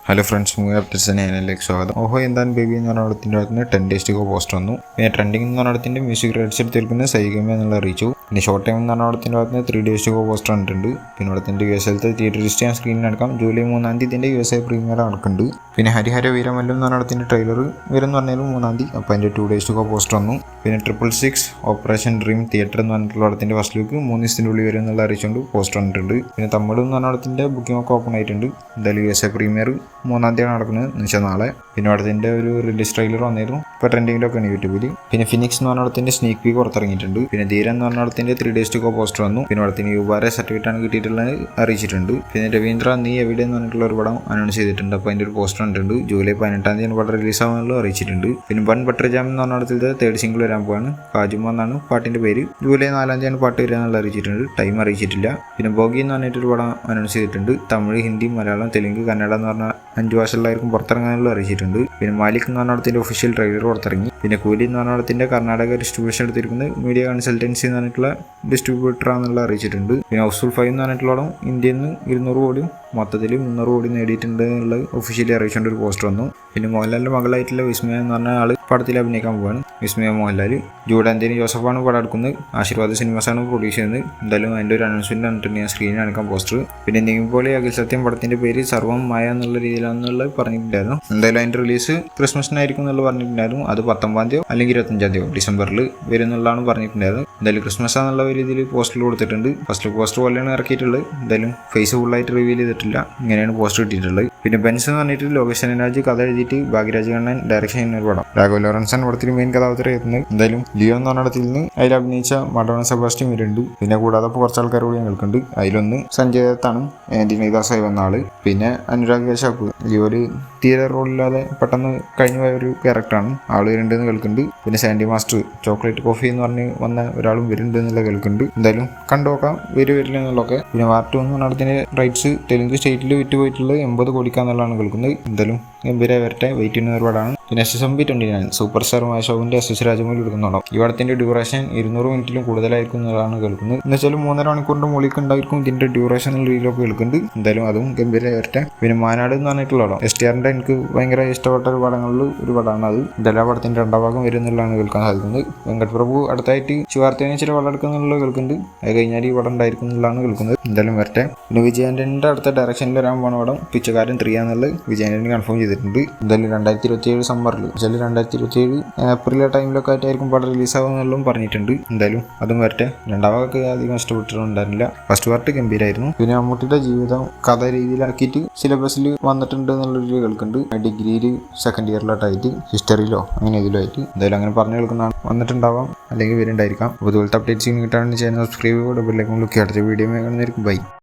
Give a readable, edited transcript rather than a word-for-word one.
Hello friends, movie updates ചാനലിലേക്ക് സ്വാഗതം. ഓഹോ എന്താണ് ബേബി എന്ന് പറഞ്ഞ പടത്തിൻ്റെ അടുത്ത് 10 days to go പോസ്റ്റർ വന്നു. പിന്നെ ട്രെൻഡിങ് എന്ന് പറഞ്ഞ പടത്തിൻ്റെ മ്യൂസിക് റൈറ്റ്സ് എടുത്തിരിക്കുന്നത് സൈഗമ എന്നുള്ള അറിയിച്ചു. പിന്നെ ഷോർട്ട് ടൈം എന്ന് പറഞ്ഞ പടത്തിൻ്റെ ഭാഗത്ത് 3 days to go പോസ്റ്റർ വന്നിട്ടുണ്ട്. പിന്നെ പടത്തിൻ്റെ USA തിയേറ്റർ ലിസ്റ്റ് ഞാൻ സ്ക്രീനിൽ നടക്കാം. ജൂലൈ 3 ഇതിൻ്റെ USA പ്രീമിയർ നടക്കുന്നുണ്ട്. പിന്നെ ഹരിഹര വീരമല്ലു എന്ന് പറഞ്ഞ പടത്തിൻ്റെ ട്രെയിലർ വരും എന്ന് പറഞ്ഞാലും 3 അപ്പോൾ അതിൻ്റെ 2 days to go പോസ്റ്റർ വന്നു. പിന്നെ 666 ഓപ്പറേഷൻ ഡ്രീം തിയേറ്റർ എന്ന് പറഞ്ഞിട്ടുള്ള പടത്തിൻ്റെ ഫസ്റ്റ് ലുക്ക് 3 ദിവസത്തിനുള്ളിൽ വരും എന്നുള്ള അറിയിച്ചുകൊണ്ട് പോസ്റ്റർ വന്നിട്ടുണ്ട്. പിന്നെ തമിഴ് എന്ന് പറഞ്ഞ പടത്തിൻ്റെ ബുക്കിംഗ് ഒക്കെ ഓപ്പൺ ആയിട്ടുണ്ട്. എന്തായാലും USA പ്രീമിയർ 3 നടക്കുന്നത് എന്ന് വെച്ചാൽ നാളെ. പിന്നെ പടത്തിൻ്റെ ഒരു റിലീസ് ട്രെയിലർ വന്നിരുന്നു, ഇപ്പോൾ ട്രെൻഡിങ്ങിലൊക്കെയാണ് യൂട്യൂബിൽ. പിന്നെ ഫിനിക്സ് എന്ന് പറഞ്ഞ പടത്തിൻ്റെ സ്നീക്ക് പീക്ക് പുറത്തിറങ്ങിയിട്ടുണ്ട്. പിന്നെ ധീരൻ എന്ന് പറഞ്ഞ പടത്തിൻ്റെ 3 days to go പോസ്റ്റർ വന്നു. പിന്നെ പടത്തിന് യുവാരെ സർട്ടിഫിക്കറ്റ് ആണ് കിട്ടിയിട്ടുള്ളത് അറിയിച്ചിട്ടുണ്ട്. പിന്നെ രവീന്ദ്ര നീ എവിടെ എന്ന് പറഞ്ഞിട്ടുള്ള ഒരു പടം അനൗൺസ് ചെയ്തിട്ടുണ്ട്. അപ്പോൾ അതിൻ്റെ ഒരു പോസ്റ്റർ വന്നിട്ടുണ്ട്. ജൂലൈ 18 പടം റിലീസ് ആവുമെന്നുള്ളത് അറിയിച്ചിട്ടുണ്ട്. പിന്നെ ബൺ ബട്ടർ ജാം എന്ന് പറഞ്ഞ പടത്തിൻ്റെ 3rd സിംഗിൾ വരാൻ പോവാണ്. കാജുമ എന്നാണ് പാട്ടിൻ്റെ പേര്. ജൂലൈ 4 പാട്ട് വരിക എന്നുള്ള അറിയിച്ചിട്ടുണ്ട്. ടൈം അറിയിച്ചിട്ടില്ല. പിന്നെ ബോഗി എന്ന് പറഞ്ഞിട്ടൊരു പടം അനൗൺസ് ചെയ്തിട്ടുണ്ട്. തമിഴ്, ഹിന്ദി, മലയാളം, തെലുങ്ക്, കന്നഡ എന്ന് പറഞ്ഞ 5 ഭാഷകളിലായിരിക്കും പുറത്തിറങ്ങാനുള്ള അറിയിച്ചിട്ടുണ്ട്. പിന്നെ മാലിക് എന്ന് പറഞ്ഞ പടത്തിൻ്റെ ഒഫീഷ്യൽ ട്രെയിലർ പുറത്തിറങ്ങി. പിന്നെ കൂലി എന്ന് പറഞ്ഞ പടത്തിൻ്റെ കർണാടക ഡിസ്ട്രിബ്യൂഷൻ എടുത്തിരിക്കുന്നത് മീഡിയ കൺസൾട്ടൻസി എന്ന് പറഞ്ഞിട്ടുള്ള ഡിസ്ട്രിബ്യൂട്ടർ ആണെന്നുള്ള അറിയിച്ചിട്ടുണ്ട്. പിന്നെ ഹൗസ്ഫുൾ 5 എന്ന് പറഞ്ഞിട്ടുള്ള പടം ഇന്ത്യയിൽ നിന്ന് 200 കോടിയും മൊത്തത്തിൽ 300 കോടി നേടിയിട്ടുണ്ട് എന്നുള്ളത് ഒഫീഷ്യലി അറിയിച്ചുകൊണ്ട് ഒരു പോസ്റ്റർ വന്നു. പിന്നെ മോഹൻലാലിൻ്റെ മകളായിട്ടുള്ള വിസ്മയ എന്ന് പറഞ്ഞ ആൾ പടത്തിൽ അഭിനയിക്കാൻ പോവാണ്. വിസ്മയ മോഹൻലാൽ. ജൂഡ് ആൻ്റണി ജോസഫാണ് പടം എടുക്കുന്നത്. ആശീർവാദ് സിനിമാസാണ് പ്രൊഡ്യൂസ് ചെയ്യുന്നത്. എന്തായാലും അതിൻ്റെ ഒരു അനൗൺസ്മെൻറ്റ് വന്നിട്ടുണ്ട്. ഞാൻ സ്ക്രീനിൽ കാണിക്കാൻ പോസ്റ്റർ. പിന്നെ പോലെ അഖിൽ സത്യം പടത്തിൻ്റെ പേര് സർവം മായ എന്നുള്ള രീതിയിലാണെന്നുള്ളത് പറഞ്ഞിട്ടുണ്ടായിരുന്നു. എന്തായാലും അതിൻ്റെ റിലീസ് ക്രിസ്മസിനായിരിക്കും എന്നുള്ളത് പറഞ്ഞിട്ടുണ്ടായിരുന്നു. അത് 19 അല്ലെങ്കിൽ 25 ഡിസംബറിൽ വരും എന്നുള്ളതാണ് പറഞ്ഞിട്ടുണ്ടായിരുന്നു. എന്തായാലും ക്രിസ്മസ് എന്നുള്ള രീതിയിൽ പോസ്റ്റർ കൊടുത്തിട്ടുണ്ട്. ഫസ്റ്റ് പോസ്റ്റർ പോലെയാണ് ഇറക്കിയിട്ടുള്ളത്. എന്തായാലും ഫേസ് ഫുള്ളായിട്ട് റിവീൽ ചെയ്തിട്ടില്ല. ഇങ്ങനെയാണ് പോസ്റ്റർ കിട്ടിയിട്ടുള്ളത്. പിന്നെ ബെൻസ് എന്ന് പറഞ്ഞിട്ട് ലോകേഷ് രാജ് കഥ എഴുതിയിട്ട് ഭാഗ്യരാജ് കണ്ണൻ ഡയറക്ഷൻ ചെയ്യുന്ന ഒരു പടം. രാഘവ് ലോറൻസാണ് പടത്തിൽ മെയിൻ കഥാപാത്രം എത്തുന്നത്. എന്തായാലും ലിയോ എന്ന് പറഞ്ഞ പടത്തിൽ നിന്ന് അതിൽ അഭിനയിച്ച മഡോണ സെബാസ്റ്റ്യൻ വരുന്നുണ്ട്. പിന്നെ കൂടാതെ കുറച്ച് ആൾക്കാർ കൂടി കേൾക്കുന്നുണ്ട്. അതിലൊന്ന് സഞ്ജയ് ദത്താണ്, ദിനേദാസായി വന്ന ആള്. പിന്നെ അനുരാഗ് കശ്യപ് ലിയോര് തീരെ റോളില്ലാതെ പെട്ടെന്ന് കഴിഞ്ഞു പോയ ഒരു ക്യാരക്ടറാണ്. ആള് വരുന്നുണ്ടെന്ന് കേൾക്കുന്നുണ്ട്. പിന്നെ സാൻഡി മാസ്റ്റർ ചോക്ലേറ്റ് കോഫി എന്ന് പറഞ്ഞ് വന്ന ഒരാളും വരുന്നുണ്ട് എന്നുള്ള കേൾക്കുന്നുണ്ട്. എന്തായാലും കണ്ടുനോക്കാം വരില്ല എന്നുള്ളതൊക്കെ. പിന്നെ വാർ 2 എന്ന് പറഞ്ഞ പടത്തിന്റെ റൈറ്റ്സ് തെലുങ്ക് സ്റ്റേറ്റിൽ വിറ്റുപോയിട്ടുള്ളത് 80 കോടിക്കാന്നുള്ളതാണ് കേൾക്കുന്നത്. എന്തായാലും ഗംഭീരമായി വരട്ടെ, വെയിറ്റ് ചെയ്യുന്ന ഒരുപാടാണ്. പിന്നെ SSMB 29 super star Mahesh S Rajamouli എടുക്കുന്നുണ്ടാവും. ഈ പടത്തിന്റെ ഡ്യൂറേഷൻ 200 മിനിറ്റിലും കൂടുതലായിരിക്കും എന്നുള്ളതാണ് കേൾക്കുന്നത്. എന്ന് വെച്ചാൽ 3.5 മണിക്കൂറിന്റെ മുകളിൽ ഉണ്ടായിരിക്കും ഇതിന്റെ ഡ്യൂറേഷൻ എന്നുള്ള രീതിയിലൊക്കെ കേൾക്കുന്നുണ്ട്. എന്തായാലും അതും ഗംഭീരമായി വരട്ടെ. പിന്നെ മാനാട് എന്ന് പറഞ്ഞിട്ടുള്ള പടം STRന്റെ എനിക്ക് ഭയങ്കര ഇഷ്ടപ്പെട്ട ഒരു പടങ്ങളിൽ ഒരു പടമാണ് അത്. ഇതെല്ലാ പടത്തിന്റെ 2ാം ഭാഗം വരും എന്നുള്ളതാണ് കേൾക്കാൻ സാധിക്കുന്നത്. വെങ്കട് പ്രഭു അടുത്തായിട്ട് ശിവാർത്തേനെ ചില പടം എടുക്കുന്നുള്ള കേൾക്കുന്നുണ്ട്. അത് കഴിഞ്ഞാൽ ഈ പടം ഉണ്ടായിരിക്കും എന്നുള്ളതാണ് കേൾക്കുന്നത്. എന്തായാലും വരട്ടെ. പിന്നെ വിജയാന്റണിന്റെ അടുത്ത ഡയറക്ഷനിൽ വരാൻ പോണ പടം പിച്ചക്കാരൻ 3 എന്നുള്ളത് വിജയാന്റണി കൺഫേം ചെയ്തിട്ടുണ്ട്. എന്തായാലും 2027 സമ്മറിൽ 2027 ഏപ്രിൽ ടൈമിലൊക്കെ ആയിട്ടായിരിക്കും പടം റിലീസാകും എന്നുള്ളതും പറഞ്ഞിട്ടുണ്ട്. എന്തായാലും അതും വരട്ടെ. 2ാം ഭാഗമൊക്കെ അധികം ഇഷ്ടപ്പെട്ടിട്ടുണ്ടായിരുന്നില്ല. First part ഗംഭീരമായിരുന്നു. പിന്നെ മമ്മൂട്ടിയുടെ ജീവിതം കഥ രീതിയിലാക്കിയിട്ട് സിലബസിൽ വന്നിട്ടുണ്ട് എന്നുള്ളൊരു കേൾക്കുന്നുണ്ട്. ഡിഗ്രിയിൽ 2nd ഇയറിലോട്ടായിട്ട് ഹിസ്റ്ററിയിലോ അങ്ങനെ ഇതിലോ ആയിട്ട് എന്തായാലും അങ്ങനെ പറഞ്ഞു കേൾക്കുന്നതാണ്. വന്നിട്ടുണ്ടാവാം, അല്ലെങ്കിൽ വരുന്നുണ്ടായിരിക്കാം. അപ്പോൾ ഇതുപോലത്തെ അപ്ഡേറ്റ്സ് കിട്ടാൻ ചാനൽ സബ്സ്ക്രൈബ് ചെയ്യുക. ഡബിളിലേക്കും അടുത്ത വീഡിയോ കാണുന്നതായിരിക്കും. ബൈ.